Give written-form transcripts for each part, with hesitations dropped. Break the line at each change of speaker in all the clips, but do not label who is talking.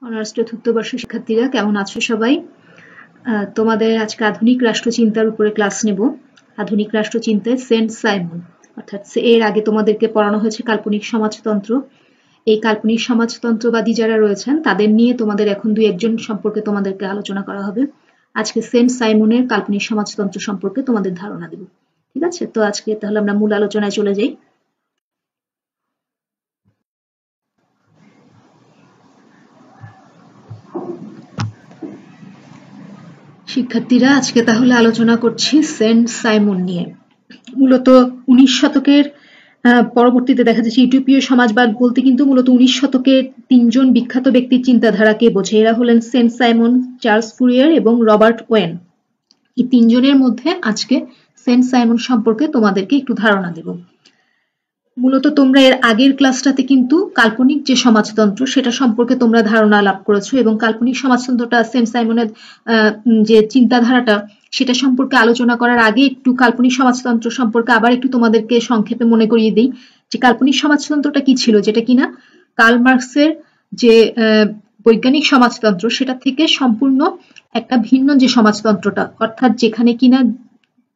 Honours চতুর্থ বর্ষ শিক্ষার্থীরা কেমন আছো সবাই? তোমাদের আজকে আধুনিক রাষ্ট্রচিন্তার উপরে ক্লাস নেব। আধুনিক রাষ্ট্রচিন্তায় সেন্ট সাইমন, অর্থাৎ এর আগে তোমাদেরকে পড়ানো হয়েছে কাল্পনিক সমাজতন্ত্র। এই কাল্পনিক সমাজতন্ত্রবাদী যারা রয়েছেন তাদের নিয়ে তোমাদের এখন দুই একজন সম্পর্কে তোমাদেরকে আলোচনা করা হবে। আজকে সেন্ট সাইমনের কাল্পনিক সমাজতন্ত্র সম্পর্কে তোমাদের ধারণা দেব। ঠিক আছে, তো আজকে তাহলে আমরা মূল আলোচনায় চলে যাই। শিক্ষার্থীরা, আজকে তাহলে আলোচনা করছি সেন্ট সাইমন নিয়ে। মূলত 19 শতকের পরবর্তীতে দেখা যাচ্ছে ইউটোপীয় সমাজবাদ বলতে কিন্তু মূলত 19 শতকের তিনজন বিখ্যাত ব্যক্তির চিন্তাধারাকে বোঝে। এরা হলেন সেন্ট সাইমন, চার্লস ফুরিয়ার এবং রবার্ট ওয়েন। এই তিনজনের মধ্যে আজকে সেন্ট সাইমন সম্পর্কে তোমাদেরকে একটু ধারণা দেব। মূলত তোমরা এর আগের ক্লাসটাতে কিন্তু কাল্পনিক যে সমাজতন্ত্র সেটা সম্পর্কে তোমরা ধারণা লাভ করেছো, এবং কাল্পনিক সমাজতন্ত্রটা সেন্ট সাইমনের যে চিন্তাধারাটা সেটা সম্পর্কে আলোচনা করার আগে একটু কাল্পনিক সমাজতন্ত্র সম্পর্কে আবার একটু তোমাদেরকে সংক্ষেপে মনে করিয়ে দিই যে কাল্পনিক সমাজতন্ত্রটা কি ছিল, যেটা কিনা কার্ল মার্কসের যে বৈজ্ঞানিক সমাজতন্ত্র সেটা থেকে সম্পূর্ণ একটা ভিন্ন যে সমাজতন্ত্রটা, অর্থাৎ যেখানে কিনা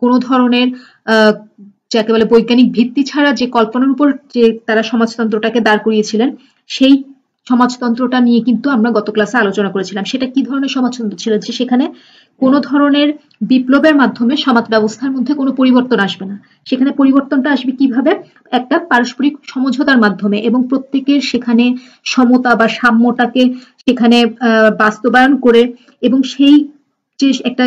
কোনো ধরনের যাকে বলে বৈজ্ঞানিক ভিত্তি ছাড়া যে কল্পনার উপর যে তারা সমাজতন্ত্রটাকে দাঁড় করিয়েছিলেন, সেই সমাজতন্ত্রটা নিয়ে কিন্তু আমরা গত ক্লাসে আলোচনা করেছিলাম। সেটা কি ধরনের সমাজতন্ত্র ছিল, যে সেখানে কোনো ধরনের বিপ্লবের মাধ্যমে সমাজ ব্যবস্থার মধ্যে কোনো পরিবর্তন আসবে না। সেখানে পরিবর্তনটা আসবে কিভাবে? একটা পারস্পরিক সমঝোতার মাধ্যমে, এবং প্রত্যেকের সেখানে সমতা বা সাম্যটাকে সেখানে বাস্তবায়ন করে, এবং সেই যে একটা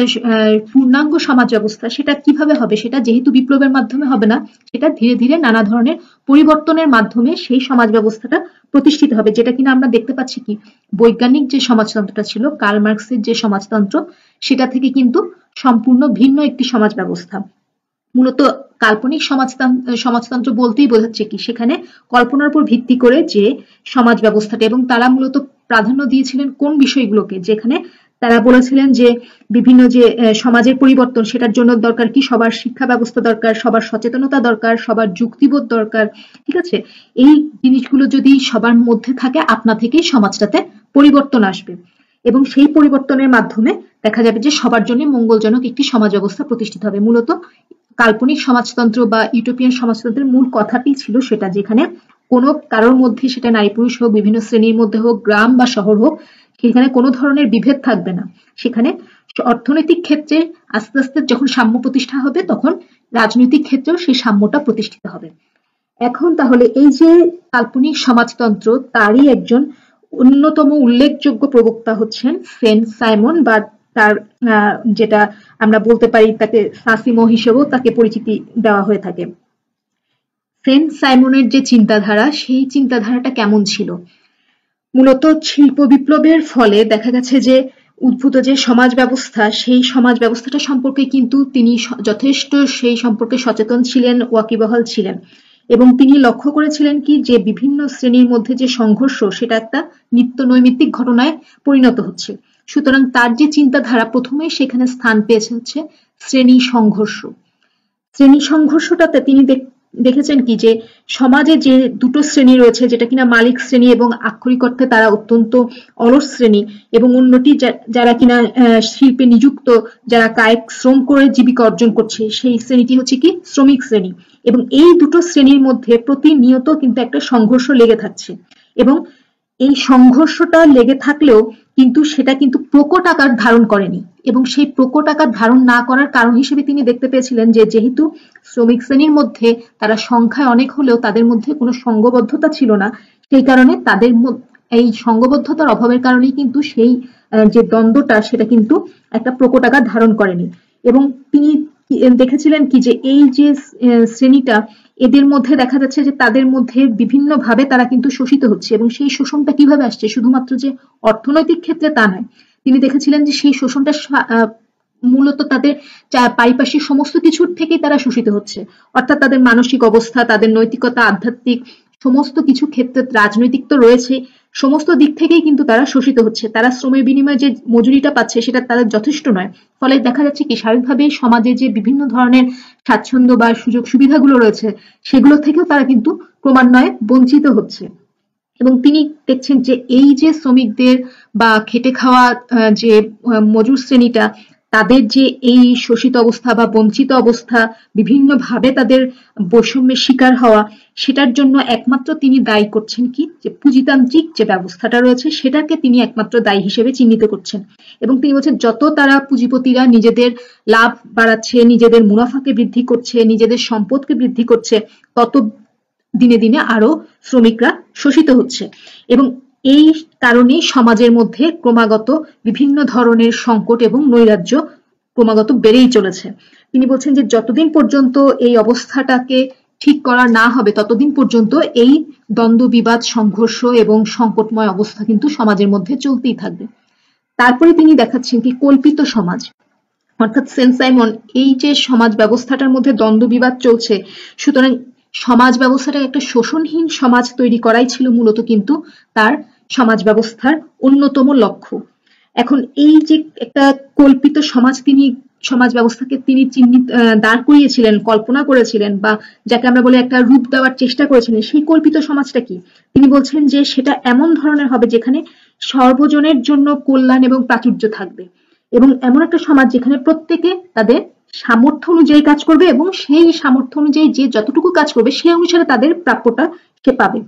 পূর্ণাঙ্গ সমাজ ব্যবস্থা সেটা কিভাবে হবে, সেটা যেহেতু বিপ্লবের মাধ্যমে হবে না, সেটা ধীরে ধীরে নানা ধরনের পরিবর্তনের মাধ্যমে সেই সমাজ ব্যবস্থাটা প্রতিষ্ঠিত হবে, যেটা কিনা আমরা দেখতে পাচ্ছি কি বৈজ্ঞানিক যে সমাজতন্ত্রটা ছিল কার্ল মার্কসের যে সমাজতন্ত্র সেটা থেকে কিন্তু সম্পূর্ণ ভিন্ন একটি সমাজ ব্যবস্থা। মূলত কাল্পনিক সমাজতন্ত্র বলতেই বোঝাচ্ছে কি সেখানে কল্পনার উপর ভিত্তি করে যে সমাজ ব্যবস্থাটা, এবং তারা মূলত প্রাধান্য দিয়েছিলেন কোন বিষয়গুলোকে, যেখানে তারা বলেছিলেন যে বিভিন্ন যে সমাজের পরিবর্তন সেটার জন্য দরকার কি সবার শিক্ষা ব্যবস্থা দরকার, সবার সচেতনতা দরকার, সবার যুক্তিবোধ দরকার। ঠিক আছে, এই জিনিসগুলো যদি সবার মধ্যে থাকে আপনা থেকেই সমাজটাতে পরিবর্তন আসবে, এবং সেই পরিবর্তনের মাধ্যমে দেখা যাবে যে সবার জন্য মঙ্গলজনক একটি সমাজ ব্যবস্থা প্রতিষ্ঠিত হবে। মূলত কাল্পনিক সমাজতন্ত্র বা ইউটোপিয়ান সমাজতন্ত্রের মূল কথাটি ছিল সেটা, যেখানে কোনো কারোর মধ্যে, সেটা নারী পুরুষ হোক, বিভিন্ন শ্রেণীর মধ্যে হোক, গ্রাম বা শহর হোক, সেখানে কোনো ধরনের বিভেদ থাকবে না। সেখানে অর্থনৈতিক ক্ষেত্রে আস্তে আস্তে যখন সাম্য প্রতিষ্ঠা হবে, তখন রাজনৈতিক ক্ষেত্রেও সেই সাম্যটা প্রতিষ্ঠিত হবে। এখন তাহলে এই যে কাল্পনিক সমাজতন্ত্র, তারই একজন অন্যতম উল্লেখযোগ্য প্রবক্তা হচ্ছেন সেন্ট সাইমন, বা তার যেটা আমরা বলতে পারি তাকে সাসিমো হিসেবেও তাকে পরিচিতি দেওয়া হয়ে থাকে। সেন্ট সাইমনের যে চিন্তাধারা, সেই চিন্তাধারাটা কেমন ছিল? মূলত শিল্প বিপ্লবের ফলে দেখা গেছে যে উদ্ভূত যে সমাজ ব্যবস্থা, সেই সমাজ ব্যবস্থাটা সম্পর্কে কিন্তু তিনি যথেষ্ট সেই সম্পর্কে সচেতন ছিলেন, ওয়াকিবহাল ছিলেন, এবং তিনি লক্ষ্য করেছিলেন কি যে বিভিন্ন শ্রেণীর মধ্যে যে সংঘর্ষ সেটা একটা নিত্য নৈমিত্তিক ঘটনায় পরিণত হচ্ছে। সুতরাং তার যে চিন্তাধারা প্রথমেই সেখানে স্থান পেয়েছে হচ্ছে শ্রেণী সংঘর্ষ। শ্রেণী সংঘর্ষটাতে তিনি দেখেছেন কি যে সমাজে যে দুটো শ্রেণী রয়েছে, যেটা কিনা মালিক শ্রেণী এবং আক্ষরিক অর্থে তারা অত্যন্ত অলস শ্রেণী, এবং অন্যটি যারা কিনা শিল্পে নিযুক্ত, যারা কায়িক শ্রম করে জীবিকা অর্জন করছে, সেই শ্রেণীটি হচ্ছে কি শ্রমিক শ্রেণী। এবং এই দুটো শ্রেণীর মধ্যে প্রতিনিয়ত কিন্তু একটা সংঘর্ষ লেগে থাকছে, এবং এই সংঘর্ষটা লেগে থাকলেও কিন্তু সেটা কিন্তু প্রকট আকার ধারণ করেনি, এবং সেই প্রকট আকার ধারণ না করার কারণ হিসেবে তিনি দেখতে পেয়েছিলেন যে যেহেতু শ্রমিক শ্রেণীর মধ্যে তারা সংখ্যায় অনেক হলেও তাদের মধ্যে কোনো সংঘবদ্ধতা ছিল না, সেই কারণে তাদের এই সংঘবদ্ধতার অভাবের কারণেই কিন্তু সেই যে দ্বন্দ্বটা সেটা কিন্তু একটা প্রকট আকার ধারণ করেনি। এবং তিনি দেখেছিলেন কি যে এই যে শ্রেণীটা, এদের মধ্যে দেখা যাচ্ছে যে তাদের মধ্যে বিভিন্ন ভাবে তারা কিন্তু শোষিত হচ্ছে, এবং সেই শোষণটা কিভাবে আসছে, শুধুমাত্র যে অর্থনৈতিক ক্ষেত্রে তা নয়। তিনি দেখেছিলেন যে সেই শোষণটা মূলত তাদের পারিপার্শ্বিক সমস্ত কিছুর থেকেই তারা শোষিত হচ্ছে, অর্থাৎ তাদের মানসিক অবস্থা, তাদের নৈতিকতা, আধ্যাত্মিক সমস্ত কিছু ক্ষেত্রে, রাজনৈতিক তো রয়েছে, সমস্ত দিক থেকেই কিন্তু তারা শোষিত হচ্ছে। তারা শ্রমের বিনিময়ে যে মজুরিটা পাচ্ছে সেটা তাদের যথেষ্ট নয়। ফলে দেখা যাচ্ছে কি স্বাভাবিকভাবেই সমাজে যে বিভিন্ন ধরনের স্বাচ্ছন্দ্য বা সুযোগ সুবিধাগুলো রয়েছে সেগুলো থেকেও তারা কিন্তু ক্রমান্বয়ে বঞ্চিত হচ্ছে। এবং তিনি দেখছেন যে এই যে শ্রমিকদের বা খেটে খাওয়া যে মজুর শ্রেণীটা, তাদের যে এই শোষিত অবস্থা বা বঞ্চিত অবস্থা, বিভিন্নভাবে তাদের বৈষম্যের শিকার হওয়া, সেটার জন্য একমাত্র তিনি দায়ী করছেন কি, যে পুঁজিতান্ত্রিক যে ব্যবস্থাটা রয়েছে সেটাকে তিনি একমাত্র দায়ী হিসেবে চিহ্নিত করছেন। এবং তিনি বলছেন যত তারা পুঁজিপতিরা নিজেদের লাভ বাড়াচ্ছে, নিজেদের মুনাফাকে বৃদ্ধি করছে, নিজেদের সম্পদকে বৃদ্ধি করছে, তত দিনে দিনে আরো শ্রমিকরা শোষিত হচ্ছে। এবং এই কারণে সমাজের মধ্যে ক্রমাগত বিভিন্ন ধরনের সংকট এবং নৈরাজ্য ক্রমাগত বেড়েই চলেছে। তিনি বলছেন যে যতদিন পর্যন্ত এই অবস্থাটাকে ঠিক করা না হবে ততদিন পর্যন্ত এই দ্বন্দ্ব, বিবাদ, সংঘর্ষ এবং সংকটময় অবস্থা কিন্তু সমাজের মধ্যে চলতেই থাকবে। তারপরে তিনি দেখাচ্ছেন কি কল্পিত সমাজ, অর্থাৎ সেন্ট সাইমন এই যে সমাজ ব্যবস্থাটার মধ্যে দ্বন্দ্ব বিবাদ চলছে, সুতরাং সমাজ ব্যবস্থাটা একটা শোষণহীন সমাজ তৈরি করাই ছিল মূলত কিন্তু তার সমাজ ব্যবস্থার অন্যতম লক্ষ্য। এখন এই যে একটা কল্পিত সমাজ তিনি সমাজ ব্যবস্থাকে তিনি দাঁড় করিয়েছিলেন, কল্পনা করেছিলেন, বা যাকে আমরা বলি একটা রূপ দেওয়ার চেষ্টা করেছিলেন, সেই কল্পিত সমাজটা কি? তিনি বলছেন যে সেটা এমন ধরনের হবে যেখানে সর্বজনের জন্য কল্যাণ এবং প্রাচুর্য থাকবে, এবং এমন একটা সমাজ যেখানে প্রত্যেকে তাদের সামর্থ্য অনুযায়ী কাজ করবে এবং সেই সামর্থ্য অনুযায়ী যে যতটুকু কাজ করবে সেই অনুসারে তাদের প্রাপ্যটা সে পাবে।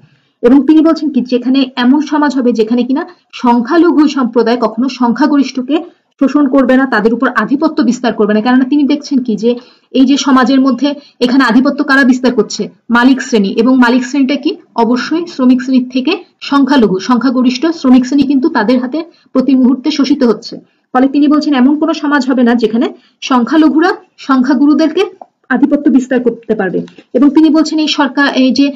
এবং তিনি বলছেন কি যেখানে এমন সমাজ হবে যেখানে কিনা সংখ্যালঘু সম্প্রদায় কখনো সংখ্যাগরিষ্ঠকে শোষণ করবে না, তাদের উপর আধিপত্য বিস্তার করবে না। কেননা তিনি দেখছেন কি যে এই যে সমাজের মধ্যে এখানে আধিপত্য কারা বিস্তার করছে? মালিক শ্রেণী, এবং মালিক শ্রেণীটা কি? অবশ্যই শ্রমিক শ্রেণীর থেকে সংখ্যালঘু, সংখ্যাগরিষ্ঠ শ্রমিক শ্রেণী কিন্তু তাদের হাতে প্রতি মুহূর্তে শোষিত হচ্ছে। ফলে তিনি বলছেন এমন কোন সমাজ হবে না যেখানে সংখ্যালঘুরা সংখ্যাগুরুদেরকে আধিপত্য বিস্তার করতে পারবে। এবং তিনি বলছেন এই সরকার, এই যে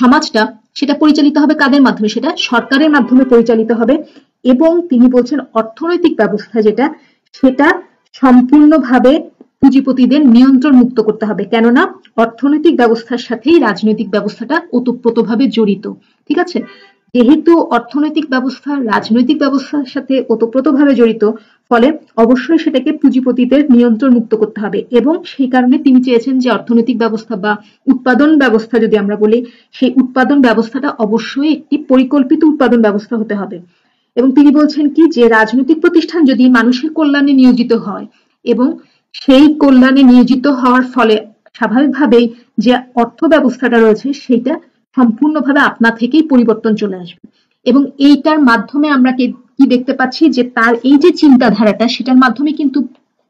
সমাজটা, সেটা পরিচালিত হবে কাদের মাধ্যমে? সেটা সরকারের মাধ্যমে পরিচালিত হবে। এবং তিনি বলছেন অর্থনৈতিক ব্যবস্থা যেটা, সেটা সম্পূর্ণভাবে পুঁজিপতিদের নিয়ন্ত্রণ মুক্ত করতে হবে, কেননা অর্থনৈতিক ব্যবস্থার সাথেই রাজনৈতিক ব্যবস্থাটা ওতপ্রোতভাবে জড়িত। ঠিক আছে, যেহেতু অর্থনৈতিক ব্যবস্থা রাজনৈতিক ব্যবস্থার সাথে ওতপ্রোতভাবে জড়িত, ফলে অবশ্যই সেটাকে পুঁজিপতিদের নিয়ন্ত্রণ মুক্ত করতে হবে। এবং সেই কারণে তিনি চেয়েছেন যে অর্থনৈতিক ব্যবস্থা বা উৎপাদন ব্যবস্থা যদি আমরা বলি, সেই উৎপাদন ব্যবস্থাটা অবশ্যই একটি পরিকল্পিত উৎপাদন ব্যবস্থা হতে হবে। এবং তিনি বলছেন কি যে রাজনৈতিক প্রতিষ্ঠান যদি মানুষের কল্যাণে নিয়োজিত হয় এবং সেই কল্যাণে নিয়োজিত হওয়ার ফলে স্বাভাবিকভাবেই যে অর্থ ব্যবস্থাটা রয়েছে সেটা সম্পূর্ণভাবে আপনা থেকেই পরিবর্তন চলে আসবে। এবং এইটার মাধ্যমে আমরা কি দেখতে পাচ্ছি যে তার এই যে চিন্তাধারাটা, সেটার মাধ্যমে কিন্তু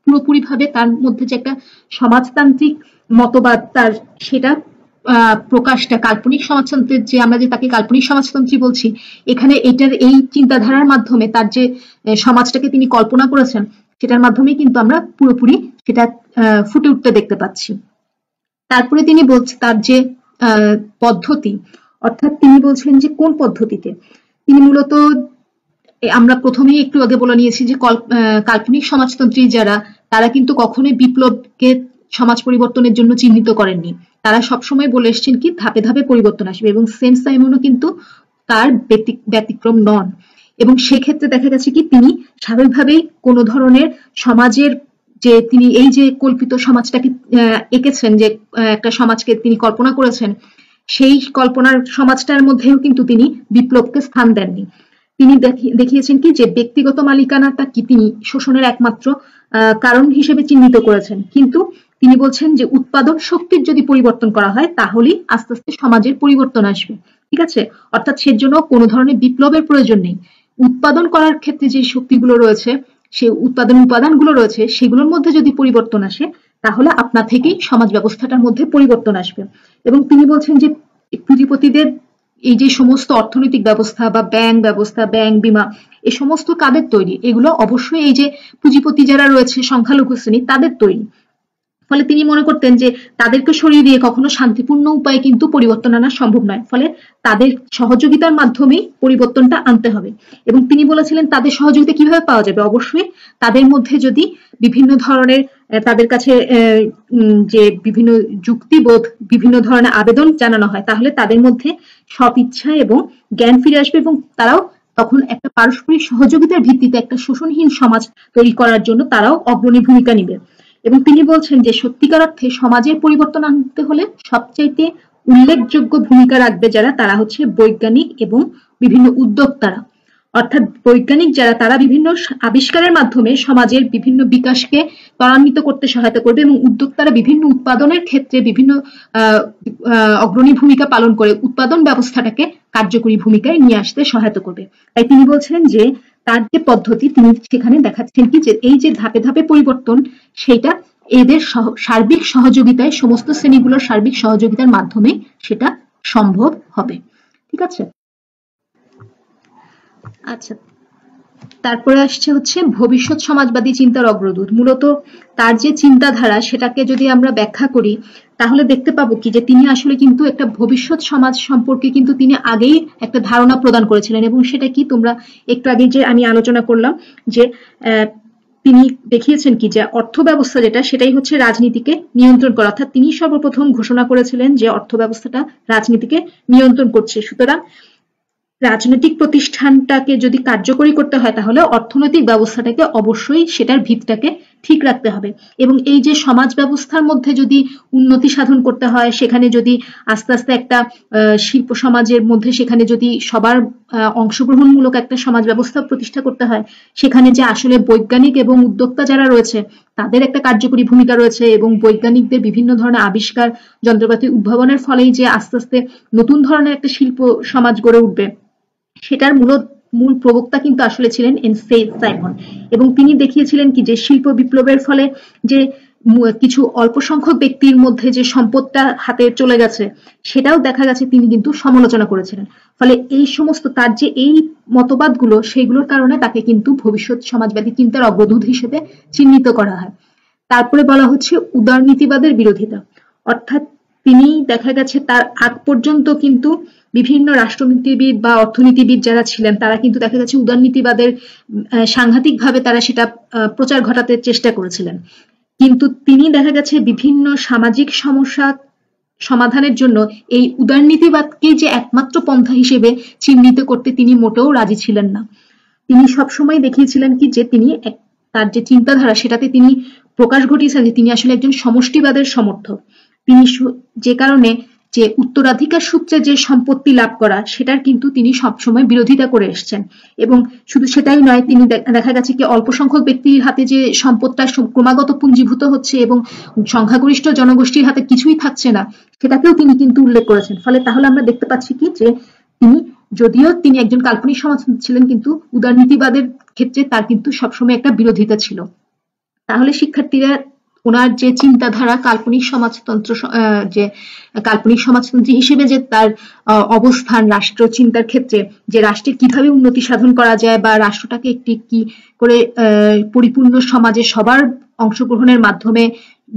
পুরোপুরিভাবে তার মধ্যে যে একটা সমাজতান্ত্রিক মতবাদ তার, সেটা প্রকাশটা কাল্পনিক সমাজতন্ত্রের, যে আমরা যে তাকে কাল্পনিক সমাজতন্ত্রী বলছি, এখানে এটার এই চিন্তাধারার মাধ্যমে তার যে সমাজটাকে তিনি কল্পনা করেছেন সেটার মাধ্যমে কিন্তু আমরা পুরোপুরি সেটা ফুটে উঠতে দেখতে পাচ্ছি। তারপরে তিনি বলছেন তার যে পদ্ধতি, অর্থাৎ তিনি বলছেন যে কোন পদ্ধতিতে তিনি মূলত, আমরা প্রথমেই একটু আগে বলে নিয়েছি যে কাল্পনিক সমাজতন্ত্রী যারা, তারা কিন্তু কখনোই বিপ্লবকে সমাজ পরিবর্তনের জন্য চিহ্নিত করেননি। তারা সবসময় বলে এসেছেন কি ধাপে ধাপে পরিবর্তন আসবে, এবং সেন্ট সাইমনও কিন্তু তার ব্যতিক্রম নন। এবং সেক্ষেত্রে দেখা গেছে কি তিনি স্বাভাবিকভাবেই কোনো ধরনের সমাজের যে তিনি এই যে কল্পিত সমাজটাকে এঁকেছেন, যে একটা সমাজকে তিনি কল্পনা করেছেন, সেই কল্পনার সমাজটার মধ্যেও কিন্তু তিনি বিপ্লবকে স্থান দেননি। তিনি দেখিয়েছেন কি যে ব্যক্তিগত মালিকানাটা কি তিনি শোষণের একমাত্র কারণ হিসেবে চিহ্নিত করেছেন, কিন্তু তিনি বলছেন যে উৎপাদন শক্তির যদি পরিবর্তন করা হয় তাহলেই আস্তে আস্তে সমাজের পরিবর্তন আসবে। ঠিক আছে, অর্থাৎ সেজন্য কোনো ধরনের বিপ্লবের প্রয়োজন নেই। উৎপাদন করার ক্ষেত্রে যে শক্তিগুলো রয়েছে, সেই উপাদানগুলো রয়েছে, সেগুলোর মধ্যে যদি পরিবর্তন আসে তাহলে আপনা থেকেই সমাজ ব্যবস্থাটার মধ্যে পরিবর্তন আসবে। এবং তিনি বলছেন যে পুঁজিপতিদের এই যে সমস্ত অর্থনৈতিক ব্যবস্থা বা ব্যাংক ব্যবস্থা, ব্যাংক, বীমা, এই সমস্ত কাদের তৈরি? এগুলো অবশ্যই এই যে পুঁজিপতি যারা রয়েছে সংখ্যালঘু শ্রেণী তাদের তৈরি। ফলে তিনি মনে করতেন যে তাদেরকে সরিয়ে দিয়ে কখনো শান্তিপূর্ণ উপায়ে কিন্তু পরিবর্তন আনা সম্ভব নয়, ফলে তাদের সহযোগিতার মাধ্যমেই পরিবর্তনটা আনতে হবে। এবং তিনি বলেছিলেন তাদের সহযোগিতা কিভাবে পাওয়া যাবে? অবশ্যই তাদের মধ্যে যদি বিভিন্ন ধরনের তাদের কাছে যে বিভিন্ন যুক্তিবোধ, বিভিন্ন ধরনের আবেদন জানানো হয়, তাহলে তাদের মধ্যে সৎ ইচ্ছা এবং জ্ঞান ফিরে আসবে, এবং তারাও তখন একটা পারস্পরিক সহযোগিতার ভিত্তিতে একটা শোষণহীন সমাজ তৈরি করার জন্য তারাও অগ্রণী ভূমিকা নিবে। এবং তিনি বলছেন যে সত্যিকার অর্থে সমাজের পরিবর্তন আনতে হলে সবচাইতে উল্লেখযোগ্য ভূমিকা রাখবে যারা, তারা হচ্ছে বৈজ্ঞানিক এবং বিভিন্ন উদ্যোক্তারা। অর্থাৎ বৈজ্ঞানিক যারা, তারা বিভিন্ন আবিষ্কারের মাধ্যমে সমাজের বিভিন্ন বিকাশকে ত্বরান্বিত করতে সহায়তা করবে, এবং উদ্যোক্তারা বিভিন্ন উৎপাদনের ক্ষেত্রে বিভিন্ন অগ্রণী ভূমিকা পালন করে উৎপাদন ব্যবস্থাটাকে কার্যকরী ভূমিকায় নিয়ে আসতে সহায়তা করবে। তাই তিনি বলছেন যে তার যে পদ্ধতি, তিনি সেখানে দেখাচ্ছেন কি যে এই যে ধাপে ধাপে পরিবর্তন, সেটা এদের সার্বিক সহযোগিতায়, সমস্ত শ্রেণীগুলোর সার্বিক সহযোগিতার মাধ্যমে সেটা সম্ভব হবে। ঠিক আছে। আচ্ছা, তারপরে আসছে হচ্ছে ভবিষ্যৎ সমাজবাদী চিন্তার অগ্রদূত। মূলত তার যে চিন্তাধারা, সেটাকে যদি আমরা ব্যাখ্যা করি তাহলে দেখতে পাবো কি যে তিনি আসলে কিন্তু একটা ভবিষ্যৎ সমাজ সম্পর্কে কিন্তু তিনি আগেই একটা ধারণা প্রদান করেছিলেন। এবং সেটা কি, তোমরা একটু আগে যে আমি আলোচনা করলাম যে তিনি দেখিয়েছেন কি যে অর্থ ব্যবস্থা যেটা, সেটাই হচ্ছে রাজনীতিকে নিয়ন্ত্রণ করা। অর্থাৎ তিনি সর্বপ্রথম ঘোষণা করেছিলেন যে অর্থ ব্যবস্থাটা রাজনীতিকে নিয়ন্ত্রণ করছে। সুতরাং রাজনৈতিক প্রতিষ্ঠানটাকে যদি কার্যকরী করতে হয়, তাহলে অর্থনৈতিক ব্যবস্থাটাকে অবশ্যই সেটার ভিতটাকে ঠিক রাখতে হবে। এবং এই যে সমাজ ব্যবস্থার মধ্যে যদি উন্নতি সাধন করতে হয়, সেখানে যদি আস্তে আস্তে একটা শিল্প সমাজের মধ্যে সেখানে যদি সবার অংশগ্রহণমূলক একটা সমাজ ব্যবস্থা প্রতিষ্ঠা করতে হয়, সেখানে যে আসলে বৈজ্ঞানিক এবং উদ্যোক্তা যারা রয়েছে তাদের একটা কার্যকরী ভূমিকা রয়েছে, এবং বৈজ্ঞানিকদের বিভিন্ন ধরনের আবিষ্কার, যন্ত্রপাতি উদ্ভাবনের ফলেই যে আস্তে আস্তে নতুন ধরনের একটা শিল্প সমাজ গড়ে উঠবে, সেটার মূল প্রবক্তা কিন্তু আসলে ছিলেন সাইমন। এবং তিনি দেখিয়েছিলেন কি যে শিল্প বিপ্লবের ফলে যে কিছু অল্প সংখ্যক ব্যক্তির মধ্যে যে সম্পদটা হাতে চলে গেছে, সেটাও দেখা গেছে তিনি কিন্তু সমালোচনা করেছিলেন। ফলে এই সমস্ত তার যে এই মতবাদগুলো, সেইগুলোর কারণে তাকে কিন্তু ভবিষ্যৎ সমাজবাদী চিন্তার অগ্রদূত হিসেবে চিহ্নিত করা হয়। তারপরে বলা হচ্ছে উদারনীতিবাদের বিরোধিতা। অর্থাৎ তিনি দেখা গেছে তার আগ পর্যন্ত কিন্তু বিভিন্ন রাষ্ট্রনীতিবিদ বা অর্থনীতিবিদ যারা ছিলেন, তারা কিন্তু দেখা গেছে উদারনীতিবাদের সাংঘাতিকভাবে তারা সেটা প্রচার ঘটাতে চেষ্টা করেছিলেন। কিন্তু তিনি দেখা গেছে বিভিন্ন সামাজিক সমস্যা সমাধানের জন্য এই উদারনীতিবাদকে যে একমাত্র পন্থা হিসেবে চিহ্নিত করতে তিনি মোটেও রাজি ছিলেন না। তিনি সবসময় দেখিয়েছিলেন কি যে তিনি তার যে চিন্তাধারা, সেটাতে তিনি প্রকাশ ঘটিয়েছেন যে তিনি আসলে একজন সমষ্টিবাদের সমর্থক। তিনি যে কারণে যে উত্তরাধিকার সূত্রে যে সম্পত্তি লাভ করা, সেটার কিন্তু তিনি সবসময় বিরোধিতা করে এসছেন। এবং শুধু সেটাই নয়, তিনি দেখা গেছে কি অল্প সংখ্যক ব্যক্তির হাতে যে সম্পদটা ক্রমাগত পুঞ্জীভূত হচ্ছে এবং সংখ্যাগরিষ্ঠ জনগোষ্ঠীর হাতে কিছুই থাকছে না, সেটাকেও তিনি কিন্তু উল্লেখ করেছেন। ফলে তাহলে আমরা দেখতে পাচ্ছি কি যে তিনি, যদিও তিনি একজন কাল্পনিক সমাজতন্ত্রী ছিলেন, কিন্তু উদারনীতিবাদের ক্ষেত্রে তার কিন্তু সবসময় একটা বিরোধিতা ছিল। তাহলে শিক্ষার্থীরা ওনার যে চিন্তাধারা, কাল্পনিক সমাজতন্ত্রী হিসেবে যে তার অবস্থান রাষ্ট্র চিন্তার ক্ষেত্রে, যে রাষ্ট্রের কিভাবে উন্নতি সাধন করা যায় বা রাষ্ট্রটাকে একটি কি করে পরিপূর্ণ সমাজে সবার অংশগ্রহণের মাধ্যমে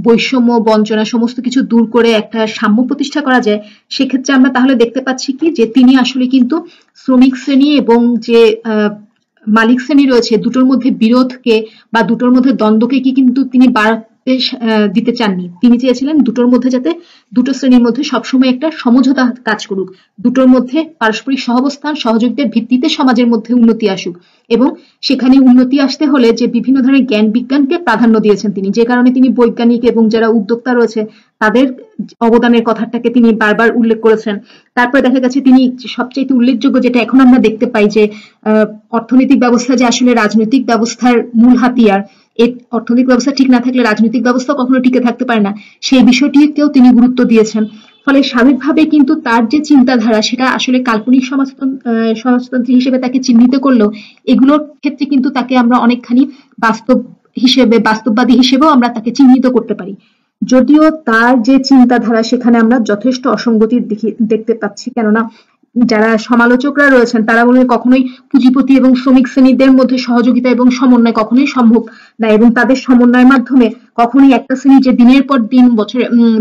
বৈষম্য, বঞ্চনা সমস্ত কিছু দূর করে একটা সাম্য প্রতিষ্ঠা করা যায়, সেক্ষেত্রে আমরা তাহলে দেখতে পাচ্ছি কি যে তিনি আসলে কিন্তু শ্রমিক শ্রেণী এবং যে মালিক শ্রেণী রয়েছে, দুটোর মধ্যে বিরোধকে বা দুটোর মধ্যে দ্বন্দ্বকে কি কিন্তু তিনি দিতে চাননি। তিনি চেয়েছিলেন দুটোর মধ্যে যাতে দুটো শ্রেণীর মধ্যে সবসময় একটা সমঝোতা কাজ করুক, দুটোর মধ্যে পারস্পরিক সহাবস্থান, সহযোগিতার ভিত্তিতে সমাজের মধ্যে উন্নতি আসুক। এবং সেখানে উন্নতি আসতে হলে যে বিভিন্ন ধরনের জ্ঞান বিজ্ঞানকে প্রাধান্য দিয়েছেন তিনি, যে কারণে তিনি বৈজ্ঞানিক এবং যারা উদ্যোক্তা রয়েছে তাদের অবদানের কথাটাকে তিনি বারবার উল্লেখ করেছেন। তারপরে দেখা গেছে তিনি সবচেয়ে উল্লেখযোগ্য যেটা এখন আমরা দেখতে পাই যে অর্থনৈতিক ব্যবস্থা যে আসলে রাজনৈতিক ব্যবস্থার মূল হাতিয়ার, এই অর্থনৈতিক ব্যবস্থা ঠিক না থাকলে রাজনৈতিক ব্যবস্থা কখনো টিকে থাকতে পারে না, সেই বিষয়টিকেও তিনি গুরুত্ব দিয়েছেন। ফলে স্বাভাবিকভাবে কিন্তু তার যে চিন্তাধারা, সেটা আসলে কাল্পনিক সমাজতন্ত্রী হিসেবে তাকে চিহ্নিত করলেও এগুলোর ক্ষেত্রে কিন্তু তাকে আমরা অনেকখানি বাস্তববাদী হিসেবেও আমরা তাকে চিহ্নিত করতে পারি। যদিও তার যে চিন্তাধারা, সেখানে আমরা যথেষ্ট অসঙ্গতি দেখতে পাচ্ছি। কেননা যারা সমালোচকরা রয়েছেন তারা বলেন কখনোই পুঁজিপতি এবং শ্রমিক শ্রেণীদের মধ্যে সহযোগিতা এবং সমন্বয় কখনোই সম্ভব না, এবং তাদের সমন্বয়ের মাধ্যমে কখনোই একটা শ্রেণী যে দিনের পর দিন,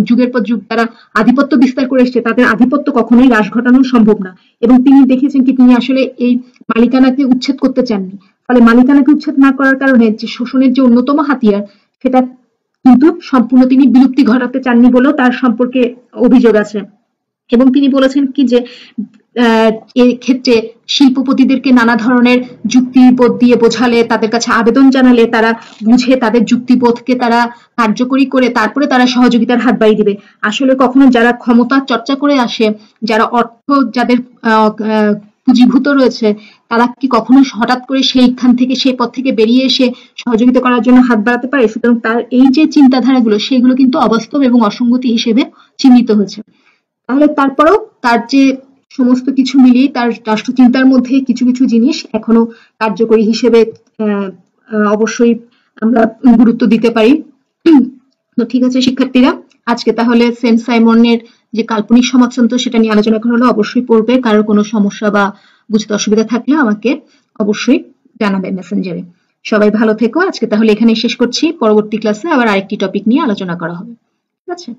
যুগের পর যুগ তারা আধিপত্য বিস্তার করে এসছে, তাদের আধিপত্য কখনোই হ্রাস ঘটানো সম্ভব না। এবং তিনি দেখেছেন কি তিনি আসলে এই মালিকানাকে উচ্ছেদ করতে চাননি। ফলে মালিকানাকে উচ্ছেদ না করার কারণে যে শোষণের যে অন্যতম হাতিয়ার, সেটা কিন্তু সম্পূর্ণ তিনি বিলুপ্তি ঘটাতে চাননি বলেও তার সম্পর্কে অভিযোগ আছে। এবং তিনি বলেছেন কি যে এক্ষেত্রে শিল্পপতিদেরকে নানা ধরনের যুক্তিবোধ দিয়ে বোঝালে, তাদের কাছে আবেদন জানালে তারা বুঝে, তাদের যুক্তিবোধকে তারা কার্যকরী করে তারপরে তারা সহযোগিতার হাত বাড়িয়ে দিবে। আসলে কখনো যারা ক্ষমতা চর্চা করে আসে, যারা অর্থ যাদের পুঁজিভূত রয়েছে, তারা কি কখনো হঠাৎ করে সেইখান থেকে, সেই পথ থেকে বেরিয়ে এসে সহযোগিতা করার জন্য হাত বাড়াতে পারে? সুতরাং তার এই যে চিন্তাধারাগুলো, সেগুলো কিন্তু অবাস্তব এবং অসঙ্গতি হিসেবে চিহ্নিত হয়েছে। তাহলে তারপরেও তার যে সমস্ত কিছু মিলিয়ে তার রাষ্ট্রচিন্তার মধ্যে কিছু কিছু জিনিস এখনো কার্যকরী হিসেবে অবশ্যই আমরা গুরুত্ব দিতে পারি। তো ঠিক আছে শিক্ষার্থীরা, আজকে তাহলে সেন্ট সাইমনের যে কাল্পনিক সমাজতন্ত্র সেটা নিয়ে আলোচনা করা হলো। অবশ্যই পড়বে, কারোর কোনো সমস্যা বা বুঝতে অসুবিধা থাকলে আমাকে অবশ্যই জানাবে মেসেঞ্জারে। সবাই ভালো থেকো। আজকে তাহলে এখানেই শেষ করছি, পরবর্তী ক্লাসে আবার আরেকটি টপিক নিয়ে আলোচনা করা হবে। ঠিক আছে।